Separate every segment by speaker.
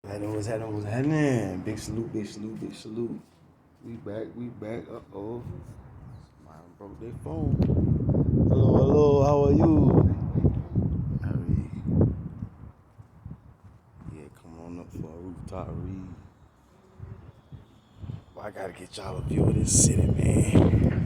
Speaker 1: What's happening? Big salute, big salute, big salute. We back. Uh-oh. Mine broke their phone. Hello, how are you? Harry. Yeah, come on up for a rooftop read. Well, I gotta get y'all a view of this city, man.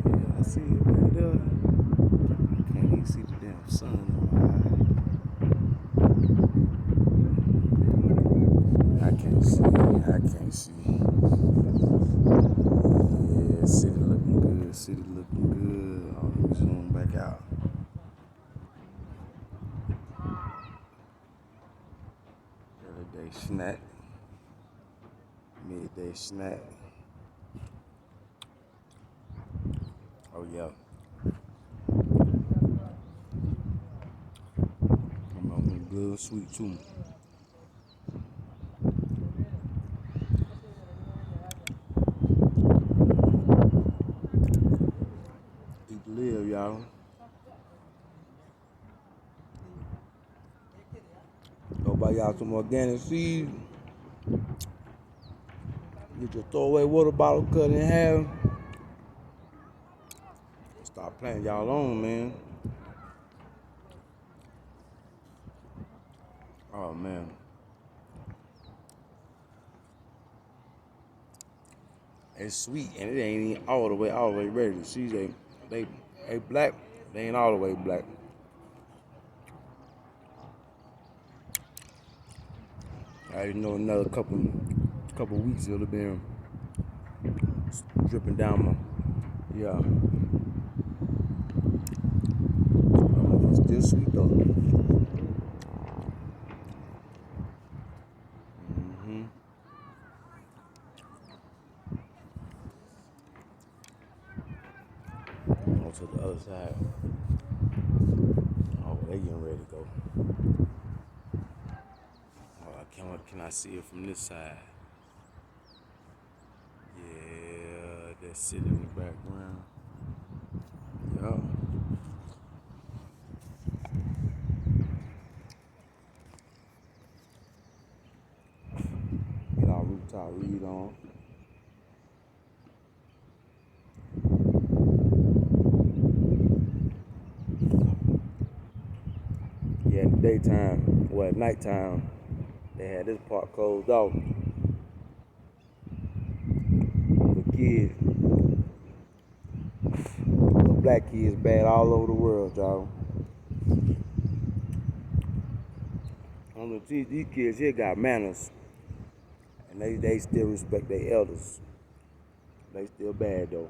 Speaker 1: Yeah, I see it right there. Can't even see the damn sun in my eye. I can't see. Yeah, city looking good. City looking good. Oh, let me zoom back out. Early day snack. Midday snack. Oh yeah. I'm on me good sweet too. Eat to live, y'all. Go buy y'all some organic seeds. Get your throwaway water bottle cut in half. Start planting y'all own, man. Oh man. It's sweet and it ain't even all the way ready. The seeds they black, they ain't all the way black. I know another couple weeks it'll be dripping down my yeah. It's still sweet though. Mm-hmm. On to the other side. Oh, they getting ready to go. Oh, can I see it from this side? Yeah, that city in the background. Yeah. Get our rooftop read on. Yeah, in the daytime, well, at nighttime, they had this part closed off. The kids, the black kids, bad all over the world, y'all. These kids here got manners, and they still respect their elders. They still bad though.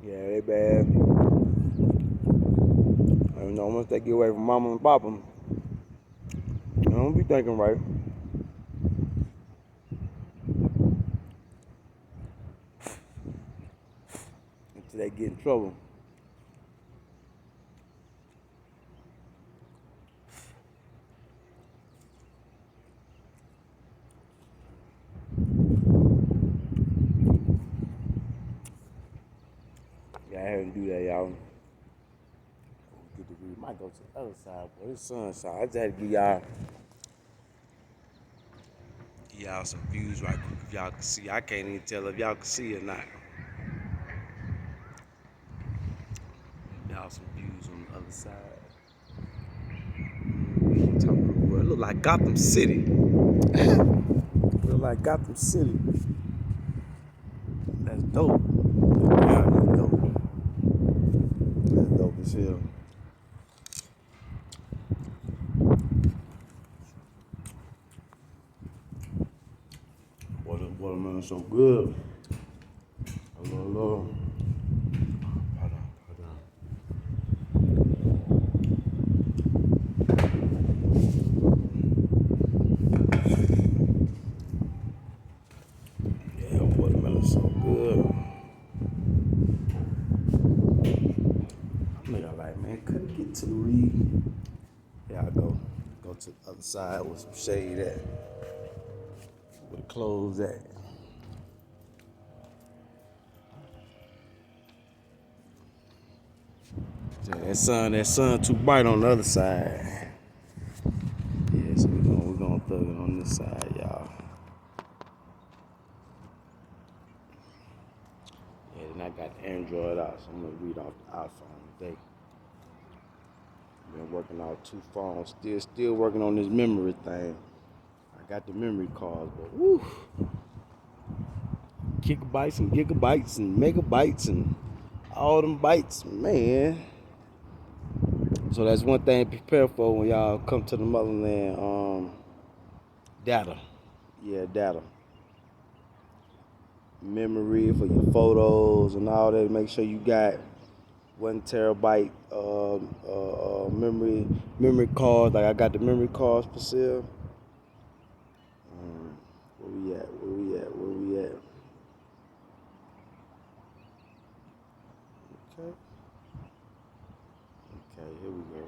Speaker 1: Yeah, they bad. And once they get away from mama and papa, they don't be thinking right. Until they get in trouble. Yeah, I had to do that, y'all. Get the view. Might go to the other side, boy. It's sunshine. I just had to give y'all some views right quick if y'all can see. I can't even tell if y'all can see or not. Y'all some views on the other side. Top of the world. Look like Gotham City. Look like Gotham City. That's dope. Yeah, that's dope. That's dope as hell. Boy, this watermelon's so good. Hello. Hold on. Yeah, watermelon's so good. to the read. Here I go. Go to the other side with some shade at. Where the clothes at. Yeah, that sun too bright on the other side. Yeah, so we're gonna thug it on this side, y'all. Yeah, then I got the Android out, so I'm gonna read off the iPhone today. Been working out 2 phones, still working on this memory thing. I got the memory cards, but woo, gigabytes and gigabytes and megabytes and all them bytes, man. So that's one thing to prepare for when y'all come to the motherland. Data, yeah, data. Memory for your photos and all that. Make sure you got 1 terabyte memory cards. Like I got the memory cards for sale. Where we at? Okay, here we go.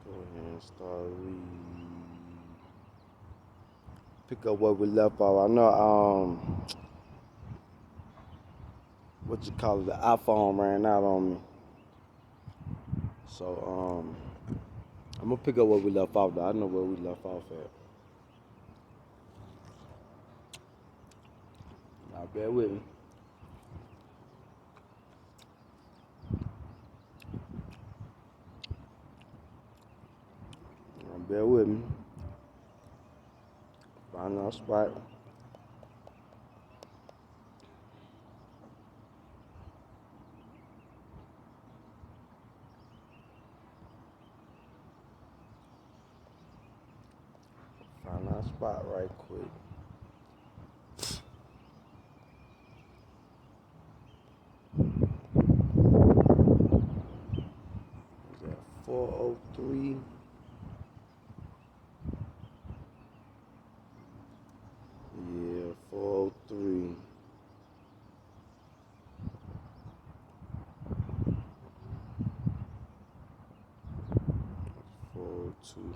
Speaker 1: Go ahead and start reading. Pick up where we left off. I know what you call it, the iPhone ran out on me. So I'm gonna pick up where we left off though. I know where we left off at. Now bear with me. Bear with me. Find our spot. Find our spot right quick. Is that 403? Yeah, 403. 402.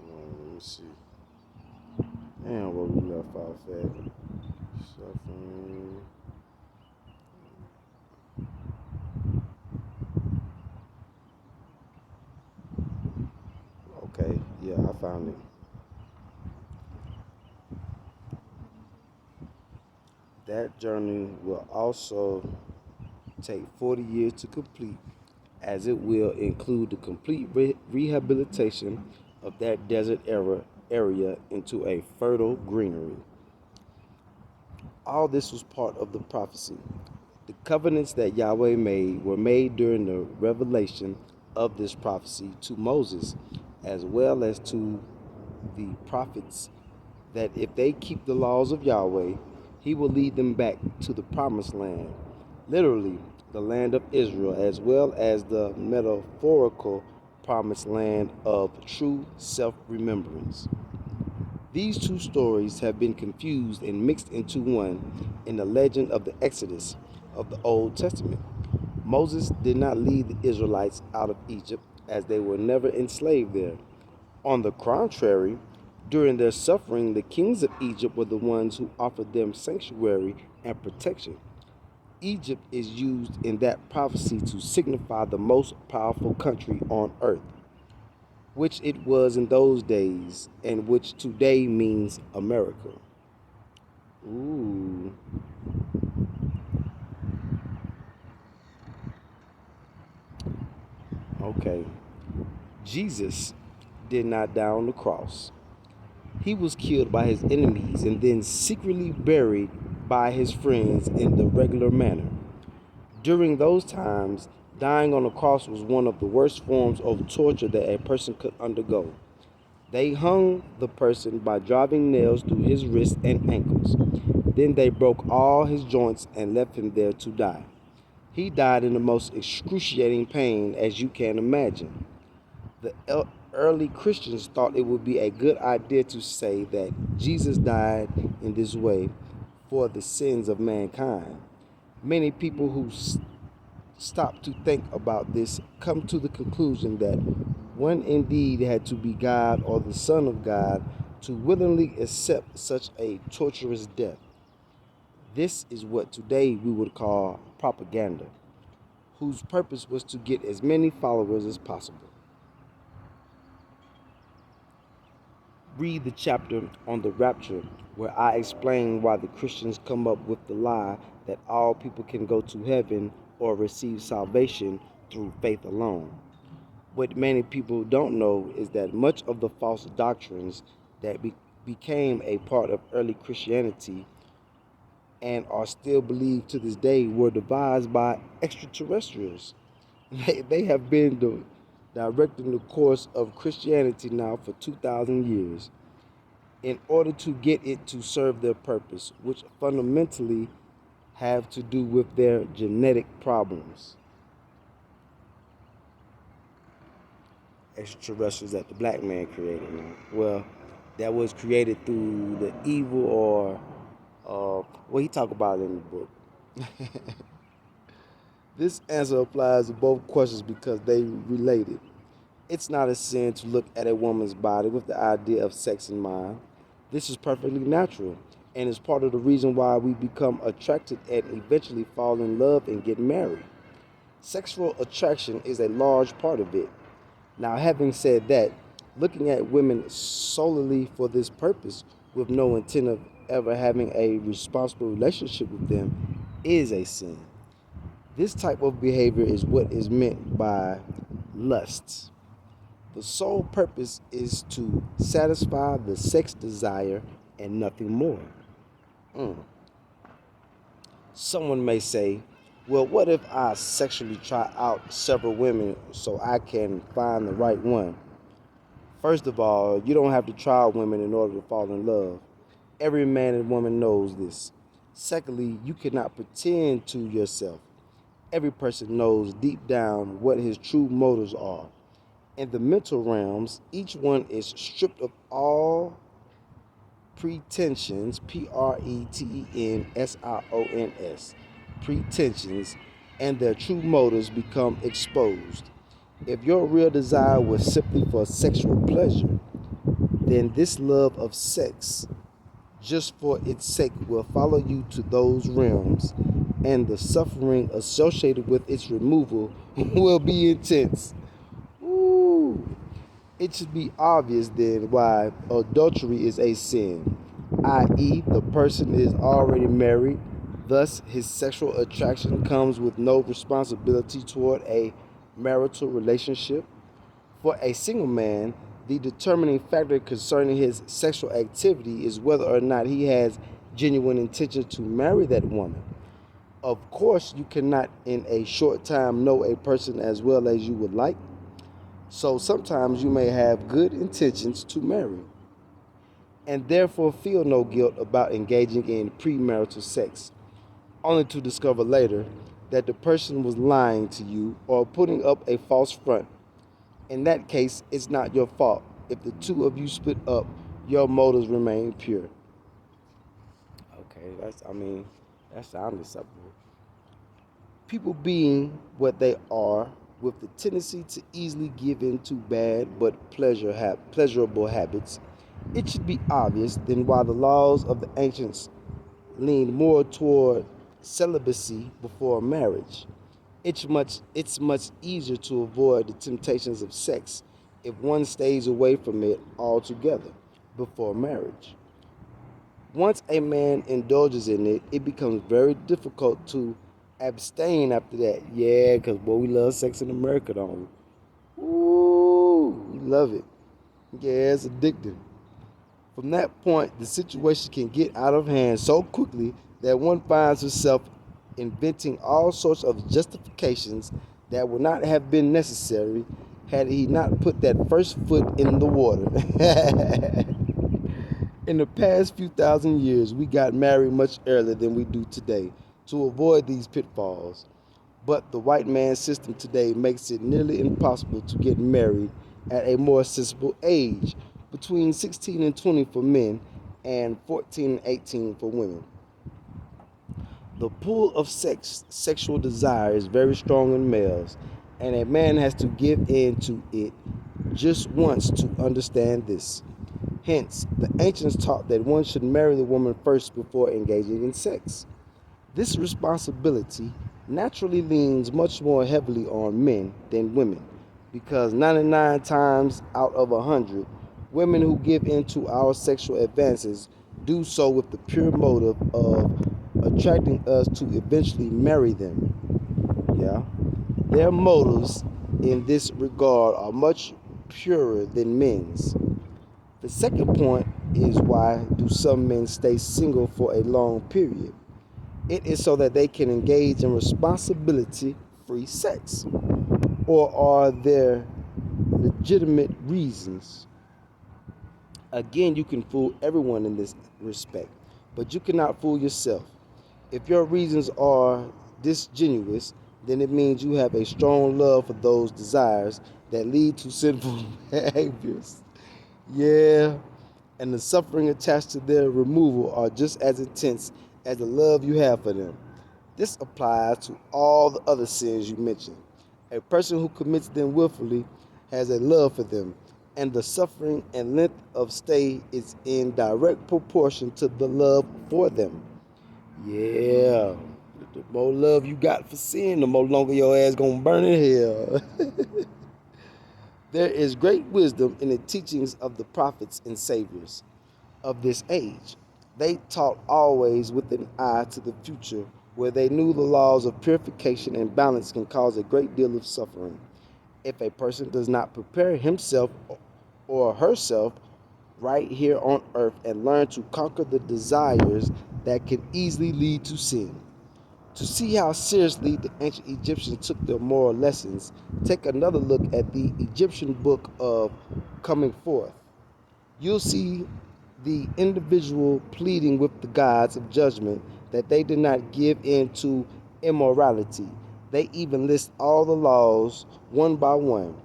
Speaker 1: Let me see. And where we left off at. Suffering. Okay, yeah, I found it. That journey will also take 40 years to complete, as it will include the complete rehabilitation of that desert area into a fertile greenery. All this was part of the prophecy. The covenants that Yahweh made were made during the revelation of this prophecy to Moses, as well as to the prophets, that if they keep the laws of Yahweh, he will lead them back to the promised land, literally the land of Israel, as well as the metaphorical promised land of true self-remembrance. These 2 stories have been confused and mixed into one in the legend of the Exodus of the Old Testament. Moses did not lead the Israelites out of Egypt, as they were never enslaved there. On the contrary, during their suffering, the kings of Egypt were the ones who offered them sanctuary and protection. Egypt is used in that prophecy to signify the most powerful country on earth, which it was in those days, and which today means America. Ooh. Okay. Jesus did not die on the cross. He was killed by his enemies and then secretly buried by his friends in the regular manner. During those times, dying on the cross was one of the worst forms of torture that a person could undergo. They hung the person by driving nails through his wrists and ankles. Then they broke all his joints and left him there to die. He died in the most excruciating pain as you can imagine. Early Christians thought it would be a good idea to say that Jesus died in this way for the sins of mankind. Many people who stop to think about this come to the conclusion that one indeed had to be God or the Son of God to willingly accept such a torturous death. This is what today we would call propaganda, whose purpose was to get as many followers as possible. Read the chapter on the rapture where I explain why the Christians come up with the lie that all people can go to heaven or receive salvation through faith alone. What many people don't know is that much of the false doctrines that became a part of early Christianity and are still believed to this day were devised by extraterrestrials. They have been directing the course of Christianity now for 2,000 years in order to get it to serve their purpose, which fundamentally have to do with their genetic problems. Extraterrestrials that the black man created. Well, that was created through the evil or what he talk about in the book. This answer applies to both questions because they related. It's not a sin to look at a woman's body with the idea of sex in mind. This is perfectly natural and is part of the reason why we become attracted and eventually fall in love and get married. Sexual attraction is a large part of it. Now, having said that, looking at women solely for this purpose with no intent of ever having a responsible relationship with them is a sin. This type of behavior is what is meant by lust. The sole purpose is to satisfy the sex desire and nothing more. Someone may say, well, what if I sexually try out several women so I can find the right one? First of all, you don't have to try women in order to fall in love. Every man and woman knows this. Secondly, you cannot pretend to yourself. Every person knows deep down what his true motives are. In the mental realms, each one is stripped of all pretensions, pretensions, pretensions, and their true motives become exposed. If your real desire was simply for sexual pleasure, then this love of sex, just for its sake, will follow you to those realms, and the suffering associated with its removal will be intense. Ooh. It should be obvious then why adultery is a sin, i.e., the person is already married, thus, his sexual attraction comes with no responsibility toward a marital relationship. For a single man, the determining factor concerning his sexual activity is whether or not he has genuine intention to marry that woman. Of course, you cannot in a short time know a person as well as you would like. So sometimes you may have good intentions to marry and therefore feel no guilt about engaging in premarital sex, only to discover later that the person was lying to you or putting up a false front. In that case, it's not your fault. If the two of you split up, your motives remain pure. Okay, that sounds acceptable. People being what they are, with the tendency to easily give in to bad but pleasurable habits, it should be obvious then why the laws of the ancients leaned more toward celibacy before marriage. It's much easier to avoid the temptations of sex if one stays away from it altogether before marriage. Once a man indulges in it, it becomes very difficult to abstain after that. Yeah, because boy, we love sex in America, don't we? Ooh, we love it. Yeah, it's addictive. From that point, the situation can get out of hand so quickly that one finds himself inventing all sorts of justifications that would not have been necessary had he not put that first foot in the water. In the past few thousand years, we got married much earlier than we do today to avoid these pitfalls. But the white man's system today makes it nearly impossible to get married at a more sensible age, between 16 and 20 for men and 14 and 18 for women. The pull of sexual desire is very strong in males, and a man has to give in to it just once to understand this. Hence, the ancients taught that one should marry the woman first before engaging in sex. This responsibility naturally leans much more heavily on men than women, because 99 times out of 100, women who give in to our sexual advances do so with the pure motive of attracting us to eventually marry them. Yeah. Their motives in this regard are much purer than men's. The second point is, why do some men stay single for a long period? It is so that they can engage in responsibility free sex. Or are there legitimate reasons? Again, you can fool everyone in this respect, but you cannot fool yourself. If your reasons are disingenuous, then it means you have a strong love for those desires that lead to sinful behaviors. Yeah, and the suffering attached to their removal are just as intense as the love you have for them. This applies to all the other sins you mentioned. A person who commits them willfully has a love for them, and the suffering and length of stay is in direct proportion to the love for them. Yeah, the more love you got for sin, the more longer your ass gonna burn in hell. There is great wisdom in the teachings of the prophets and saviors of this age. They taught always with an eye to the future, where they knew the laws of purification and balance can cause a great deal of suffering. If a person does not prepare himself or herself right here on earth and learn to conquer the desires that can easily lead to sin. To see how seriously the ancient Egyptians took their moral lessons, take another look at the Egyptian book of Coming Forth. You'll see the individual pleading with the gods of judgment that they did not give in to immorality. They even list all the laws one by one,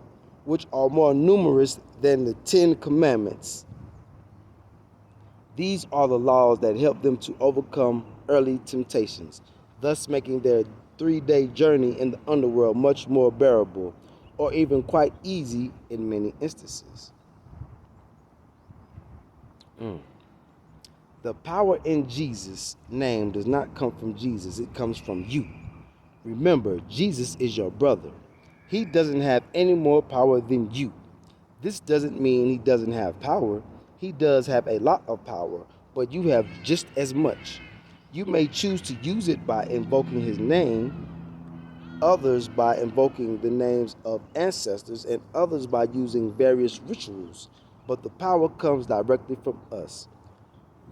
Speaker 1: which are more numerous than the 10 Commandments. These are the laws that help them to overcome early temptations, thus making their 3-day journey in the underworld much more bearable, or even quite easy in many instances. The power in Jesus' name does not come from Jesus, it comes from you. Remember, Jesus is your brother. He doesn't have any more power than you. This doesn't mean he doesn't have power. He does have a lot of power, but you have just as much. You may choose to use it by invoking his name, others by invoking the names of ancestors, and others by using various rituals. But the power comes directly from us.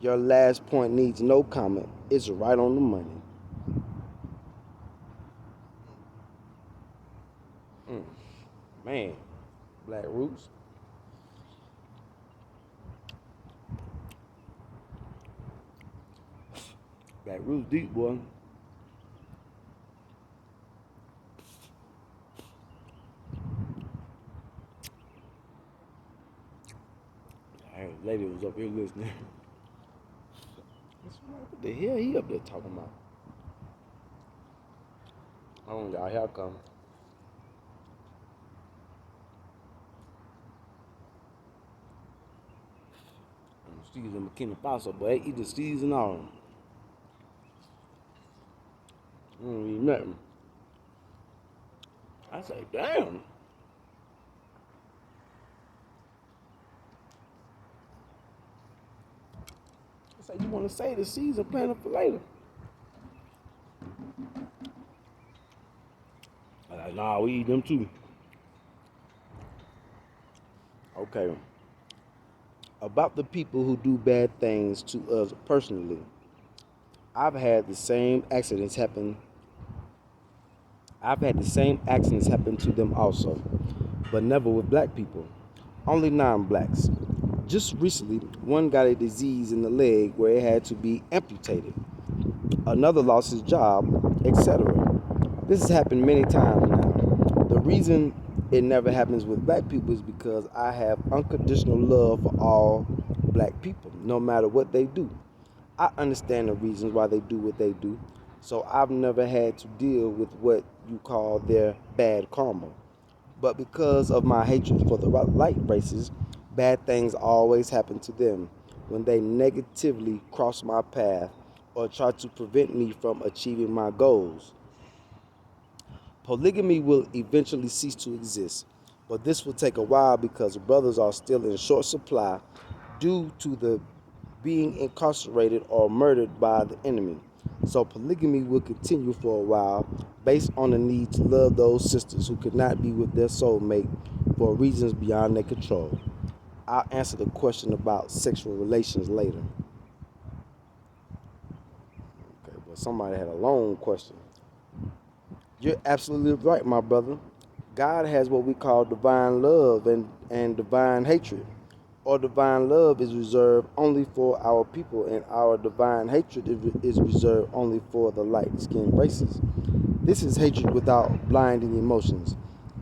Speaker 1: Your last point needs no comment. It's right on the money. Man, Black Roots. Black Roots deep, boy. Hey, lady was up here listening. What the hell he up there talking about? Oh, y'all, here I come. Steve's in Burkina Faso, but they eat the Steve's and all. I don't eat nothing. I say, damn. I say, you want to say the seeds and plant them for later. I like, nah, we eat them too. Okay. About the people who do bad things to us personally. I've had the same accidents happen to them also, but never with black people. Only non-blacks. Just recently, one got a disease in the leg where it had to be amputated. Another lost his job, etc. This has happened many times now. The reason it never happens with black people is because I have unconditional love for all black people, no matter what they do. I understand the reasons why they do what they do, so I've never had to deal with what you call their bad karma. But because of my hatred for the light races, bad things always happen to them when they negatively cross my path or try to prevent me from achieving my goals. Polygamy will eventually cease to exist, but this will take a while because brothers are still in short supply due to the being incarcerated or murdered by the enemy. So polygamy will continue for a while based on the need to love those sisters who could not be with their soulmate for reasons beyond their control. I'll answer the question about sexual relations later. Okay, but somebody had a long question. You're absolutely right, my brother. God has what we call divine love and divine hatred. Or divine love is reserved only for our people, and our divine hatred is reserved only for the light skinned races. This is hatred without blinding emotions.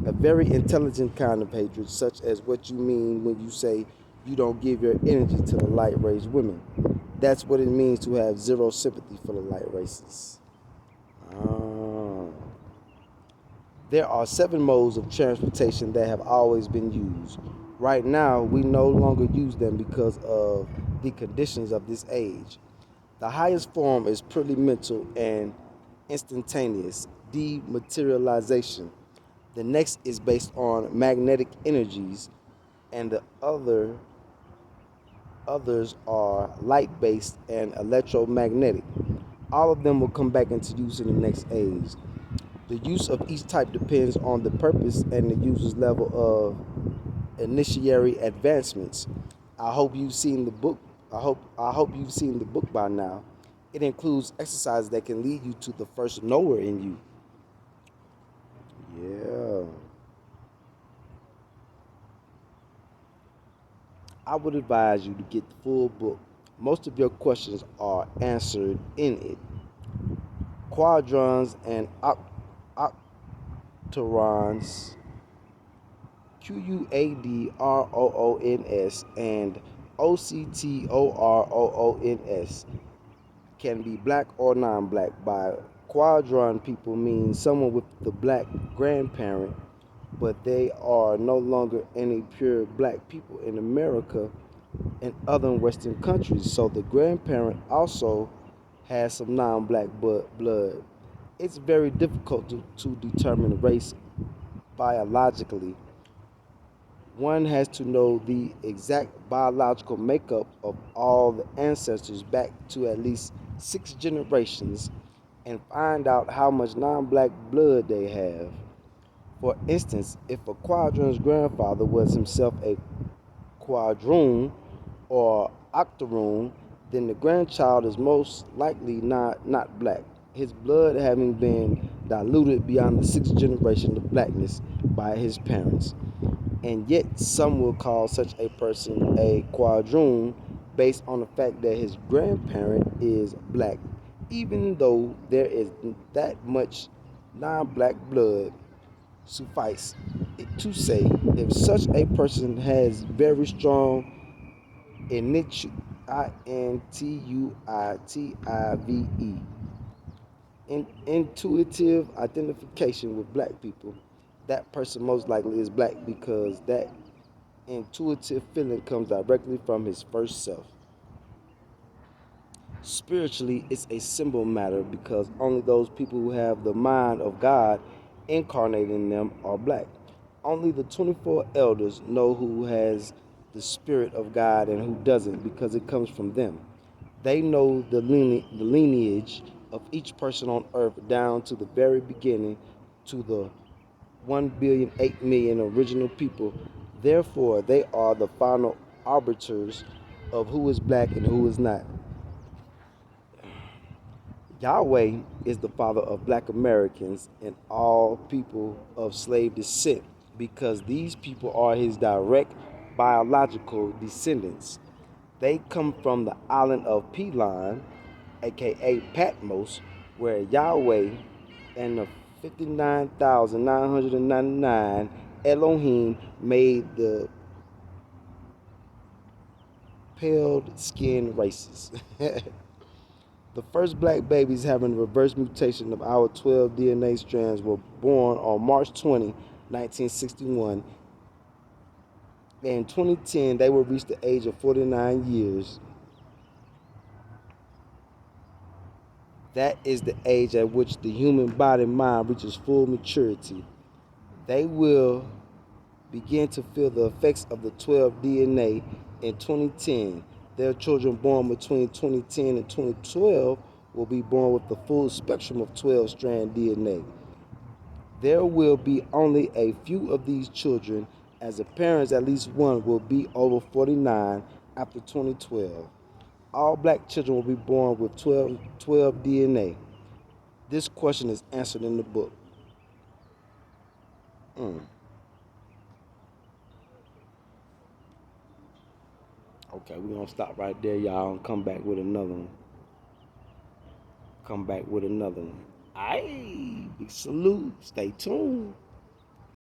Speaker 1: A very intelligent kind of hatred, such as what you mean when you say you don't give your energy to the light race women. That's what it means to have zero sympathy for the light races. Ah. There are 7 modes of transportation that have always been used. Right now, we no longer use them because of the conditions of this age. The highest form is purely mental and instantaneous dematerialization. The next is based on magnetic energies, and the others are light-based and electromagnetic. All of them will come back into use in the next age. The use of each type depends on the purpose and the user's level of initiatory advancements. I hope you've seen the book. I hope you've seen the book by now. It includes exercises that can lead you to the first knower in you. Yeah. I would advise you to get the full book. Most of your questions are answered in it. Quadrons and octarons, Quadroons and Octoroons can be black or non-black. By quadron, people mean someone with the black grandparent, but they are no longer any pure black people in America and other Western countries. So the grandparent also has some non-black blood. It's very difficult to determine race biologically. One has to know the exact biological makeup of all the ancestors back to at least 6 generations and find out how much non-black blood they have. For instance, if a quadroon's grandfather was himself a quadroon or octoroon, then the grandchild is most likely not black, his blood having been diluted beyond the 6th generation of blackness by his parents. And yet, some will call such a person a quadroon based on the fact that his grandparent is black, even though there is that much non black blood. Suffice it to say, if such a person has very strong intuitive identification with black people, that person most likely is black because that intuitive feeling comes directly from his first self. Spiritually, it's a simple matter because only those people who have the mind of God incarnated in them are black. Only the 24 elders know who has the spirit of God and who doesn't because it comes from them. They know the lineage of each person on earth down to the very beginning to the 1,000,000,008,000,000 original people. Therefore, they are the final arbiters of who is black and who is not. Yahweh is the father of black Americans and all people of slave descent because these people are his direct biological descendants. They come from the island of Pelon, aka Patmos, where Yahweh and the 59,999 Elohim made the pale-skinned races. The first black babies having a reverse mutation of our 12 DNA strands were born on March 20, 1961. In 2010, they will reach the age of 49 years. That is the age at which the human body and mind reaches full maturity. They will begin to feel the effects of the 12 DNA in 2010. Their children born between 2010 and 2012 will be born with the full spectrum of 12 strand DNA. There will be only a few of these children, as the parents, at least one, will be over 49 after 2012. All black children will be born with 12 DNA. This question is answered in the book. Mm. Okay, we're going to stop right there, y'all, and come back with another one. Come back with another one. Aye, big salute. Stay tuned.